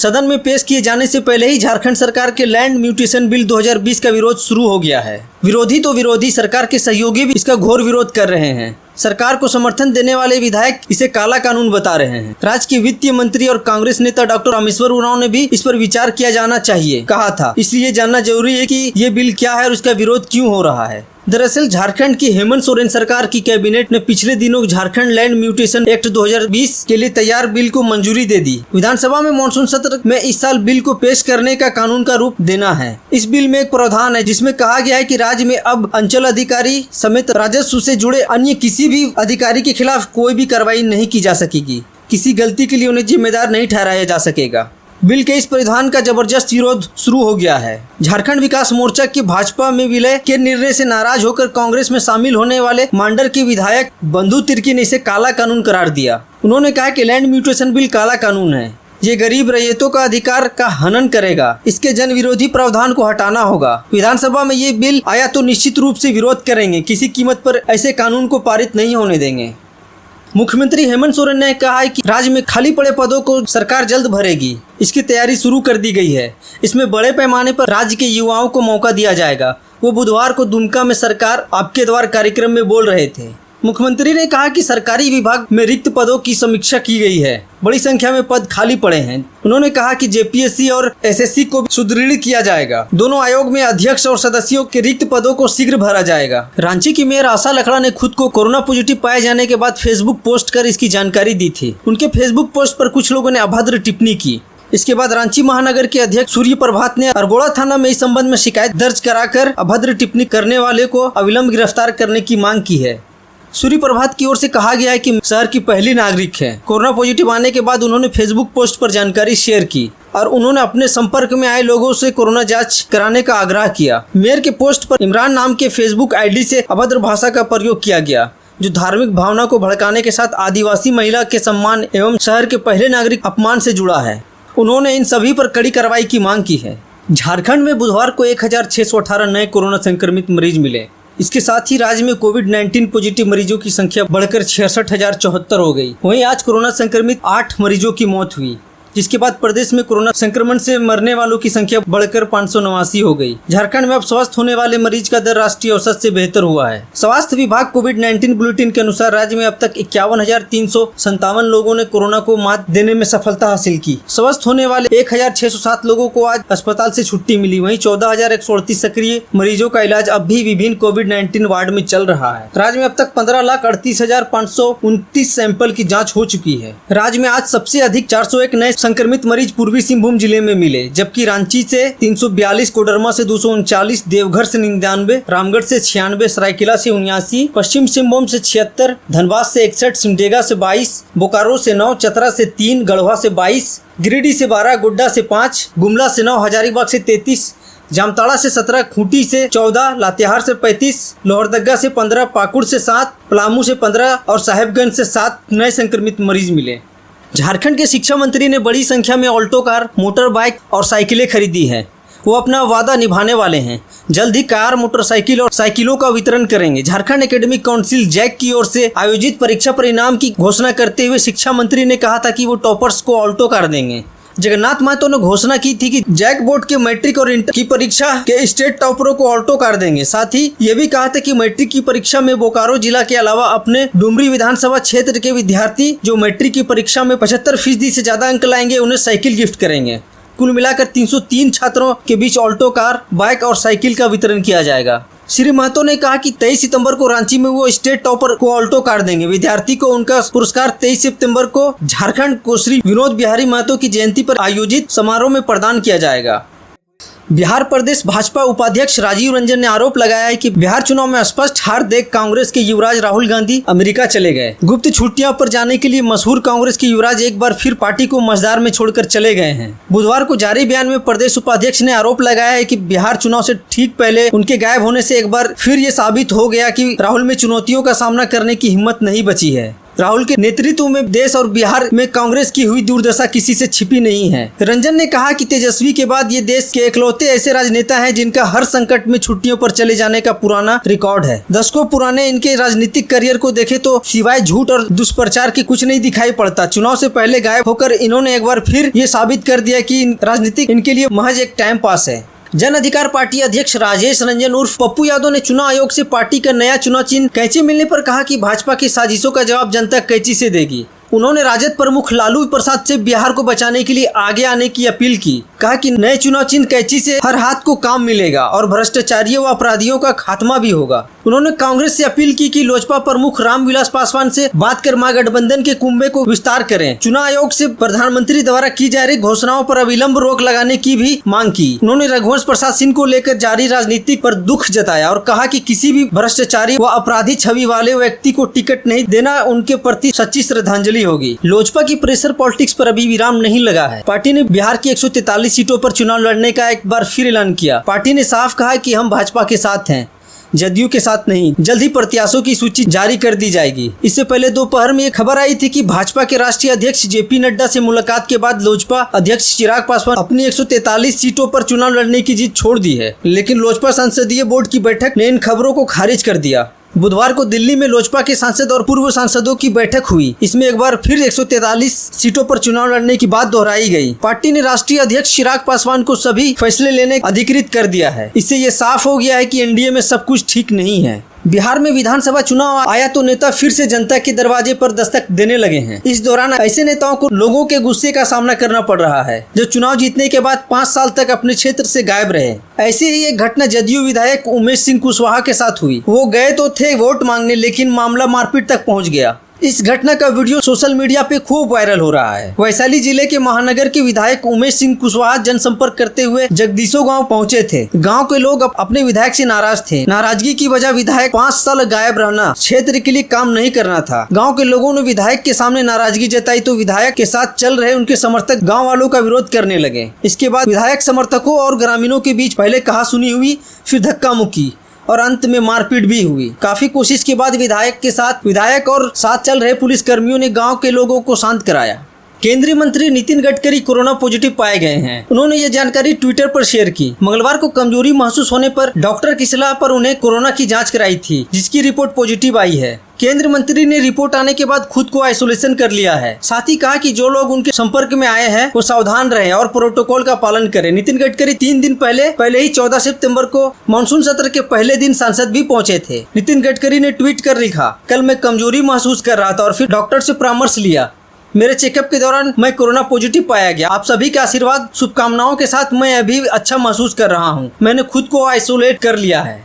सदन में पेश किए जाने से पहले ही झारखंड सरकार के लैंड म्यूटेशन बिल 2020 का विरोध शुरू हो गया है। विरोधी सरकार के सहयोगी भी इसका घोर विरोध कर रहे हैं। सरकार को समर्थन देने वाले विधायक इसे काला कानून बता रहे हैं। राज्य के वित्त मंत्री और कांग्रेस नेता डॉक्टर रामेश्वर उरांव ने भी इस पर विचार किया जाना चाहिए कहा था। इसलिए जानना जरूरी है कि ये बिल क्या है और इसका विरोध क्यों हो रहा है। दरअसल झारखंड की हेमंत सोरेन सरकार की कैबिनेट ने पिछले दिनों झारखंड लैंड म्यूटेशन एक्ट 2020 के लिए तैयार बिल को मंजूरी दे दी। विधानसभा में मानसून सत्र में इस साल बिल को पेश करने का कानून का रूप देना है। इस बिल में एक प्रावधान है जिसमें कहा गया है कि राज्य में अब अंचल अधिकारी समेत राजस्व से जुड़े अन्य किसी भी अधिकारी के खिलाफ कोई भी कार्रवाई नहीं की जा सकेगी। किसी गलती के लिए उन्हें जिम्मेदार नहीं ठहराया जा सकेगा। बिल के इस प्रावधान का जबरदस्त विरोध शुरू हो गया है। झारखंड विकास मोर्चा के भाजपा में विलय के निर्णय से नाराज होकर कांग्रेस में शामिल होने वाले मांडर के विधायक बंधु तिर्की ने इसे काला कानून करार दिया। उन्होंने कहा कि लैंड म्यूटेशन बिल काला कानून है। ये गरीब रैयतों का अधिकार का हनन करेगा। इसके जन विरोधी प्रावधान को हटाना होगा। विधानसभा में ये बिल आया तो निश्चित रूप से विरोध करेंगे। किसी कीमत पर ऐसे कानून को पारित नहीं होने देंगे। मुख्यमंत्री हेमंत सोरेन ने कहा है कि राज्य में खाली पड़े पदों को सरकार जल्द भरेगी। इसकी तैयारी शुरू कर दी गई है। इसमें बड़े पैमाने पर राज्य के युवाओं को मौका दिया जाएगा। वो बुधवार को दुमका में सरकार आपके द्वार कार्यक्रम में बोल रहे थे। मुख्यमंत्री ने कहा कि सरकारी विभाग में रिक्त पदों की समीक्षा की गई है। बड़ी संख्या में पद खाली पड़े हैं। उन्होंने कहा कि जेपीएससी और एसएससी को सुदृढ़ किया जाएगा। दोनों आयोग में अध्यक्ष और सदस्यों के रिक्त पदों को शीघ्र भरा जाएगा। रांची की मेयर आशा लकड़ा ने खुद को कोरोना पॉजिटिव पाए जाने के बाद फेसबुक पोस्ट कर इसकी जानकारी दी थी। उनके फेसबुक पोस्ट पर कुछ लोगों ने अभद्र टिप्पणी की। इसके बाद रांची महानगर के अध्यक्ष सूर्य प्रभात ने अरगोड़ा थाना में इस संबंध में शिकायत दर्ज कराकर अभद्र टिप्पणी करने वाले को अविलंब गिरफ्तार करने की मांग की है। सूर्य प्रभात की ओर से कहा गया है कि शहर की पहली नागरिक है। कोरोना पॉजिटिव आने के बाद उन्होंने फेसबुक पोस्ट पर जानकारी शेयर की और उन्होंने अपने संपर्क में आए लोगों से कोरोना जांच कराने का आग्रह किया। मेयर के पोस्ट पर इमरान नाम के फेसबुक आईडी से अभद्र भाषा का प्रयोग किया गया, जो धार्मिक भावना को भड़काने के साथ आदिवासी महिला के सम्मान एवं शहर के पहले नागरिक अपमान से जुड़ा है। उन्होंने इन सभी पर कड़ी कार्रवाई की मांग की है। झारखंड में बुधवार को 1618 नए कोरोना संक्रमित मरीज मिले। इसके साथ ही राज्य में कोविड-19 पॉजिटिव मरीजों की संख्या बढ़कर 66,074 हो गई। वहीं आज कोरोना संक्रमित 8 मरीजों की मौत हुई, जिसके बाद प्रदेश में कोरोना संक्रमण से मरने वालों की संख्या बढ़कर 589 हो गई। झारखंड में अब स्वस्थ होने वाले मरीज का दर राष्ट्रीय औसत से बेहतर हुआ है। स्वास्थ्य विभाग कोविड-19 बुलेटिन के अनुसार राज्य में अब तक 51,357 लोगों ने कोरोना को मात देने में सफलता हासिल की। स्वस्थ होने वाले 1,607 लोगों को आज अस्पताल से छुट्टी मिली। वहीं 14,138 सक्रिय मरीजों का इलाज अब भी विभिन्न कोविड-19 वार्ड में चल रहा है। राज्य में अब तक 15,38,529 सैंपल की जाँच हो चुकी है। राज्य में आज सबसे अधिक 401 नए संक्रमित मरीज पूर्वी सिंहभूम जिले में मिले, जबकि रांची से 342, कोडरमा से 239, देवघर से 99, रामगढ़ से 96, सरायकेला से 79, पश्चिम सिंहभूम से 76, धनबाद से 61, सिमडेगा से 22, बोकारो से 9, चतरा से 3, गढ़वा से 22, गिरिडीह से 12, गोड्डा से 5, गुमला से 9, हजारीबाग से 33, जामताड़ा से 17, खूंटी से 14, लातेहार से 35, लोहरदगा से 15, पाकुड़ से 7, पलामू से 15 और साहेबगंज से 7 नए संक्रमित मरीज मिले। झारखंड के शिक्षा मंत्री ने बड़ी संख्या में ऑल्टो कार, मोटर बाइक और साइकिलें खरीदी हैं। वो अपना वादा निभाने वाले हैं। जल्द ही कार, मोटरसाइकिल और साइकिलों का वितरण करेंगे। झारखंड एकेडमिक काउंसिल जैक की ओर से आयोजित परीक्षा परिणाम की घोषणा करते हुए शिक्षा मंत्री ने कहा था कि वो टॉपर्स को ऑल्टो कार देंगे। जगन्नाथ महतो ने घोषणा की थी कि जैक बोर्ड के मैट्रिक और इंटर की परीक्षा के स्टेट टॉपरों को ऑल्टो कार देंगे। साथ ही ये भी कहा था कि मैट्रिक की परीक्षा में बोकारो जिला के अलावा अपने डुमरी विधानसभा क्षेत्र के विद्यार्थी जो मैट्रिक की परीक्षा में 75% से ज्यादा अंक लाएंगे उन्हें साइकिल गिफ्ट करेंगे। कुल मिलाकर 303 छात्रों के बीच ऑल्टो कार, बाइक और साइकिल का वितरण किया जाएगा। श्री महतो ने कहा कि 23 सितंबर को रांची में वो स्टेट टॉपर को ऑल्टो कार देंगे। विद्यार्थी को उनका पुरस्कार 23 सितंबर को झारखंड को श्री विनोद बिहारी महतो की जयंती पर आयोजित समारोह में प्रदान किया जाएगा। बिहार प्रदेश भाजपा उपाध्यक्ष राजीव रंजन ने आरोप लगाया है कि बिहार चुनाव में स्पष्ट हार देख कांग्रेस के युवराज राहुल गांधी अमेरिका चले गए। गुप्त छुट्टियों पर जाने के लिए मशहूर कांग्रेस के युवराज एक बार फिर पार्टी को मझदार में छोड़कर चले गए हैं। बुधवार को जारी बयान में प्रदेश उपाध्यक्ष ने आरोप लगाया है कि बिहार चुनाव से ठीक पहले उनके गायब होने से एक बार फिर ये साबित हो गया कि राहुल में चुनौतियों का सामना करने की हिम्मत नहीं बची है। राहुल के नेतृत्व में देश और बिहार में कांग्रेस की हुई दुर्दशा किसी से छिपी नहीं है। रंजन ने कहा कि तेजस्वी के बाद ये देश के इकलौते ऐसे राजनेता हैं जिनका हर संकट में छुट्टियों पर चले जाने का पुराना रिकॉर्ड है। दशकों पुराने इनके राजनीतिक करियर को देखे तो सिवाय झूठ और दुष्प्रचार के कुछ नहीं दिखाई पड़ता। चुनाव से पहले गायब होकर इन्होंने एक बार फिर ये साबित कर दिया कि राजनीति इनके लिए महज एक टाइम पास है। जन अधिकार पार्टी अध्यक्ष राजेश रंजन उर्फ पप्पू यादव ने चुनाव आयोग से पार्टी का नया चुनाव चिन्ह कैंची मिलने पर कहा कि भाजपा की साजिशों का जवाब जनता कैंची से देगी। उन्होंने राजद प्रमुख लालू प्रसाद से बिहार को बचाने के लिए आगे आने की अपील की। कहा कि नए चुनाव चिन्ह कैंची से हर हाथ को काम मिलेगा और भ्रष्टाचारियों व अपराधियों का खात्मा भी होगा। उन्होंने कांग्रेस से अपील की कि लोजपा प्रमुख रामविलास पासवान से बात कर महागठबंधन के कुंभे को विस्तार करें। चुनाव आयोग से प्रधानमंत्री द्वारा की जा रही घोषणाओं पर अविलंब रोक लगाने की भी मांग की। उन्होंने रघुवंश प्रसाद सिंह को लेकर जारी राजनीति पर दुख जताया और कहा कि किसी भी भ्रष्टाचारी व अपराधी छवि वाले व्यक्ति को टिकट नहीं देना उनके प्रति सच्ची श्रद्धांजलि होगी। लोजपा की प्रेशर पॉलिटिक्स पर अभी विराम नहीं लगा है। पार्टी ने बिहार की 143 सीटों पर चुनाव लड़ने का एक बार फिर ऐलान किया। पार्टी ने साफ कहा कि हम भाजपा के साथ हैं, जदयू के साथ नहीं। जल्द ही प्रत्याशियों की सूची जारी कर दी जाएगी। इससे पहले दोपहर में एक खबर आई थी कि भाजपा के राष्ट्रीय अध्यक्ष जेपी नड्डा से मुलाकात के बाद लोजपा अध्यक्ष चिराग पासवान अपनी 143 सीटों पर चुनाव लड़ने की जीत छोड़ दी है। लेकिन लोजपा संसदीय बोर्ड की बैठक ने इन खबरों को खारिज कर दिया। बुधवार को दिल्ली में लोजपा के सांसद और पूर्व सांसदों की बैठक हुई। इसमें एक बार फिर 143 सीटों पर चुनाव लड़ने की बात दोहराई गई। पार्टी ने राष्ट्रीय अध्यक्ष चिराग पासवान को सभी फैसले लेने अधिकृत कर दिया है। इससे ये साफ हो गया है कि एनडीए में सब कुछ ठीक नहीं है। बिहार में विधानसभा चुनाव आया तो नेता फिर से जनता के दरवाजे पर दस्तक देने लगे हैं। इस दौरान ऐसे नेताओं को लोगों के गुस्से का सामना करना पड़ रहा है जो चुनाव जीतने के बाद 5 साल तक अपने क्षेत्र से गायब रहे। ऐसे ही एक घटना जदयू विधायक उमेश सिंह कुशवाहा के साथ हुई। वो गए तो थे वोट मांगने, लेकिन मामला मारपीट तक पहुंच गया। इस घटना का वीडियो सोशल मीडिया पे खूब वायरल हो रहा है। वैशाली जिले के महानगर के विधायक उमेश सिंह कुशवाहा जनसंपर्क करते हुए जगदीशो गांव पहुंचे थे। गांव के लोग अपने विधायक से नाराज थे। नाराजगी की वजह विधायक 5 साल गायब रहना, क्षेत्र के लिए काम नहीं करना था। गांव के लोगों ने विधायक के सामने नाराजगी जताई तो विधायक के साथ चल रहे उनके समर्थक गाँव वालों का विरोध करने लगे। इसके बाद विधायक समर्थकों और ग्रामीणों के बीच पहले कहासुनी हुई, फिर धक्का मुक्की और अंत में मारपीट भी हुई। काफी कोशिश के बाद विधायक और साथ चल रहे पुलिस कर्मियों ने गांव के लोगों को शांत कराया। केंद्रीय मंत्री नितिन गडकरी कोरोना पॉजिटिव पाए गए हैं। उन्होंने ये जानकारी ट्विटर पर शेयर की। मंगलवार को कमजोरी महसूस होने पर डॉक्टर की सलाह पर उन्हें कोरोना की जांच कराई थी, जिसकी रिपोर्ट पॉजिटिव आई है। केंद्रीय मंत्री ने रिपोर्ट आने के बाद खुद को आइसोलेशन कर लिया है। साथ ही कहा कि जो लोग उनके संपर्क में आए हैं वो सावधान रहें और प्रोटोकॉल का पालन करें। नितिन गडकरी 3 दिन पहले ही 14 सितंबर को मानसून सत्र के पहले दिन संसद भी पहुंचे थे। नितिन गडकरी ने ट्वीट कर लिखा, कल मैं कमजोरी महसूस कर रहा था और फिर डॉक्टर से परामर्श लिया। मेरे चेकअप के दौरान मैं कोरोना पॉजिटिव पाया गया। आप सभी के आशीर्वाद शुभकामनाओं के साथ मैं अभी अच्छा महसूस कर रहा हूँ। मैंने खुद को आइसोलेट कर लिया है।